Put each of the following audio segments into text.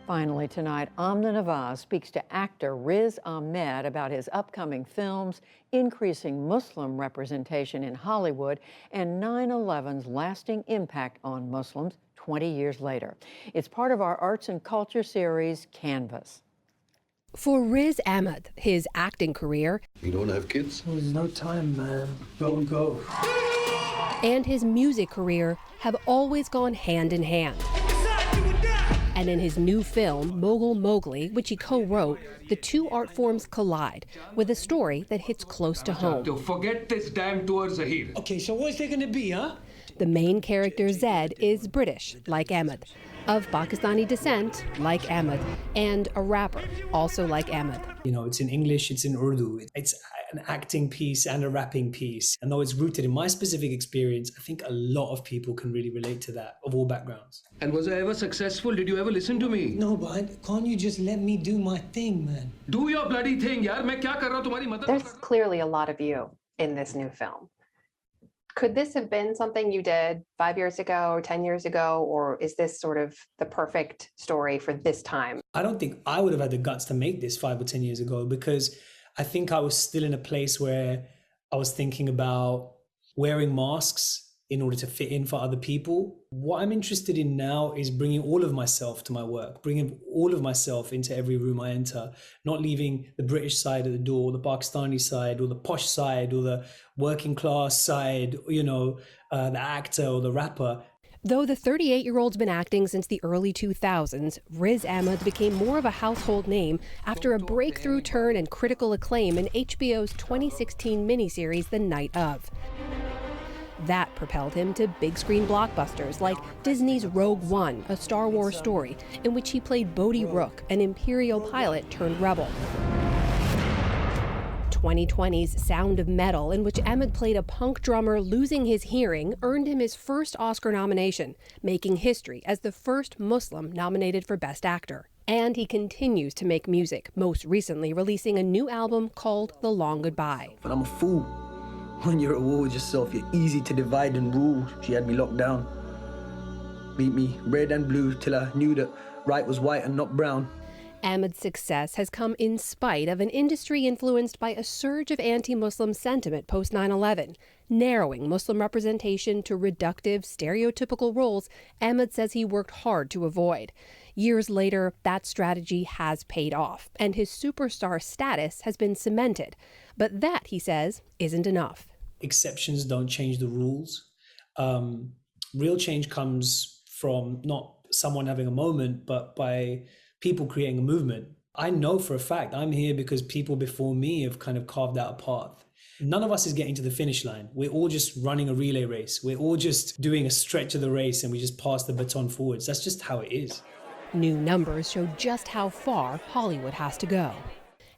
Finally tonight, Amna Nawaz speaks to actor Riz Ahmed about his upcoming films, increasing Muslim representation in Hollywood, and 9/11's lasting impact on Muslims 20 years later. It's part of our arts and culture series, Canvas. For Riz Ahmed, his acting career, You don't have kids? There's no time, man. Don't go. and his music career have always gone hand in hand. And in his new film, Mogul Mowgli, which he co-wrote, the two art forms collide with a story that hits close to home. Forget this damn tour, Zahir. Okay, so what's it gonna be, huh? The main character, Zed, is British, like Ahmed, of Pakistani descent, like Ahmed, and a rapper, also like Ahmed. You know, it's in English, it's in Urdu. It's an acting piece and a rapping piece. And though it's rooted in my specific experience, I think a lot of people can really relate to that, of all backgrounds. And was I ever successful? Did you ever listen to me? No, but can't you just let me do my thing, man? Do your bloody thing, yaar. मैं क्या कर रहा हूँ तुम्हारी मदद There's कर रहा हूँ. clearly a lot of you in this new film. Could this have been something you did 5 years ago or 10 years ago, or is this sort of the perfect story for this time? I don't think I would have had the guts to make this 5 or 10 years ago, because I think I was still in a place where I was thinking about wearing masks in order to fit in for other people. What I'm interested in now is bringing all of myself to my work, bringing all of myself into every room I enter, not leaving the British side of the door, the Pakistani side, or the posh side, or the working class side, you know, the actor or the rapper. Though the 38-year-old's been acting since the early 2000s, Riz Ahmed became more of a household name after a breakthrough turn and critical acclaim in HBO's 2016 miniseries, The Night Of. That propelled him to big-screen blockbusters like Disney's Rogue One, a Star Wars story, in which he played Bodhi Rook, an Imperial pilot turned rebel. 2020's Sound of Metal, in which Ahmed played a punk drummer losing his hearing, earned him his first Oscar nomination, making history as the first Muslim nominated for Best Actor. And he continues to make music, most recently releasing a new album called The Long Goodbye. But I'm a fool. When you're at war with yourself, you're easy to divide and rule. She had me locked down. Beat me red and blue till I knew that right was white and not brown. Ahmed's success has come in spite of an industry influenced by a surge of anti-Muslim sentiment post 9/11, narrowing Muslim representation to reductive, stereotypical roles Ahmed says he worked hard to avoid. Years later, that strategy has paid off, and his superstar status has been cemented. But that, he says, isn't enough. Exceptions don't change the rules. Real change comes from not someone having a moment, but by people creating a movement. I know for a fact I'm here because people before me have kind of carved out a path. None of us is getting to the finish line. We're all just running a relay race. We're all just doing a stretch of the race and we just pass the baton forwards. That's just how it is. New numbers show just how far Hollywood has to go.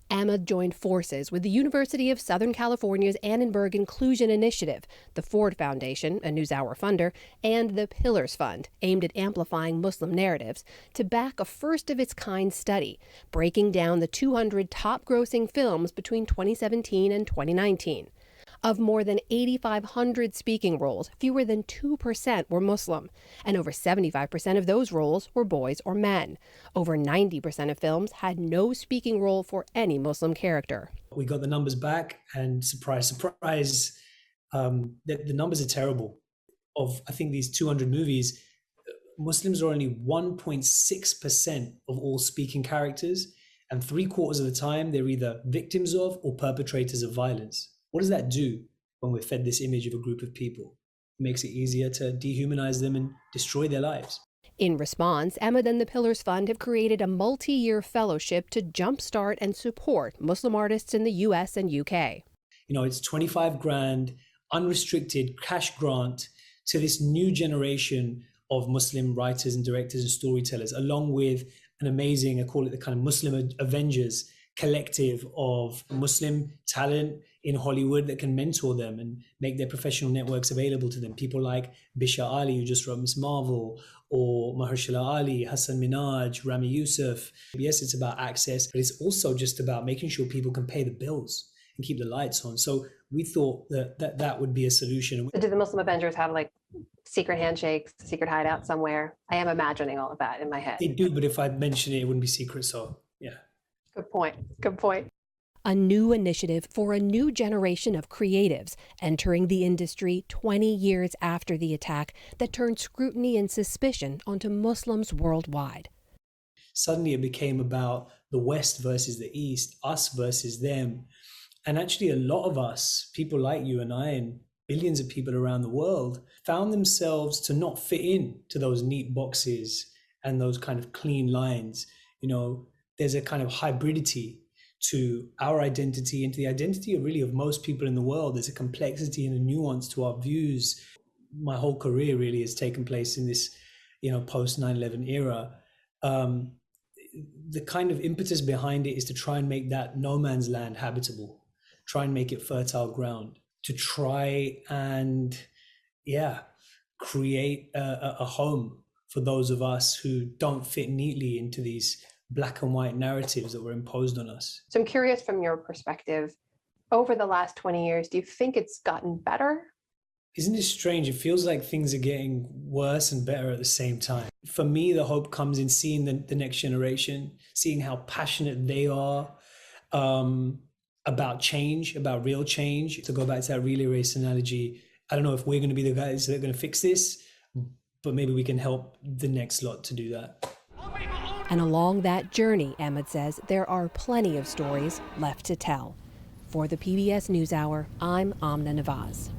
Ahmed joined forces with the University of Southern California's Annenberg Inclusion Initiative, the Ford Foundation, a NewsHour funder, and the Pillars Fund, aimed at amplifying Muslim narratives, to back a first-of-its-kind study, breaking down the 200 top-grossing films between 2017 and 2019. Of more than 8,500 speaking roles, fewer than 2% were Muslim, and over 75% of those roles were boys or men. Over 90% of films had no speaking role for any Muslim character. We got the numbers back, and surprise, surprise, the numbers are terrible. Of, I think, these 200 movies, Muslims are only 1.6% of all speaking characters, and 3/4 of the time they're either victims of or perpetrators of violence. What does that do when we're fed this image of a group of people? It makes it easier to dehumanize them and destroy their lives. In response, Ahmed and the Pillars Fund have created a multi-year fellowship to jumpstart and support Muslim artists in the US and UK. You know, it's 25 grand, unrestricted cash grant to this new generation of Muslim writers and directors and storytellers, along with an amazing, I call it the kind of Muslim Avengers collective of Muslim talent in Hollywood that can mentor them and make their professional networks available to them. People like Bisha Ali, who just wrote Miss Marvel, or Mahershala Ali, Hassan Minhaj, Rami Youssef. Yes, it's about access, but it's also just about making sure people can pay the bills and keep the lights on. So we thought that would be a solution. So do the Muslim Avengers have like secret handshakes, secret hideout somewhere. I am imagining all of that in my head. They do, but if I mention it, it wouldn't be secret. So yeah. Good point. Good point. A new initiative for a new generation of creatives entering the industry 20 years after the attack that turned scrutiny and suspicion onto Muslims worldwide. Suddenly it became about the West versus the East, us versus them. And actually a lot of us, people like you and I and billions of people around the world, found themselves to not fit in to those neat boxes and those kind of clean lines. You know, there's a kind of hybridity to our identity and to the identity of really of most people in the world. There's a complexity and a nuance to our views. My whole career really has taken place in this, post 9/11 era. The kind of impetus behind it is to try and make that no man's land habitable, try and make it fertile ground, to try and, create a home for those of us who don't fit neatly into these black and white narratives that were imposed on us. So I'm curious from your perspective, over the last 20 years, do you think it's gotten better? Isn't it strange? It feels like things are getting worse and better at the same time. For me, the hope comes in seeing the next generation, seeing how passionate they are about change, about real change. To go back to that relay race analogy, I don't know if we're going to be the guys that are going to fix this, but maybe we can help the next lot to do that. And along that journey, Ahmed says, there are plenty of stories left to tell. For the PBS NewsHour, I'm Amna Nawaz.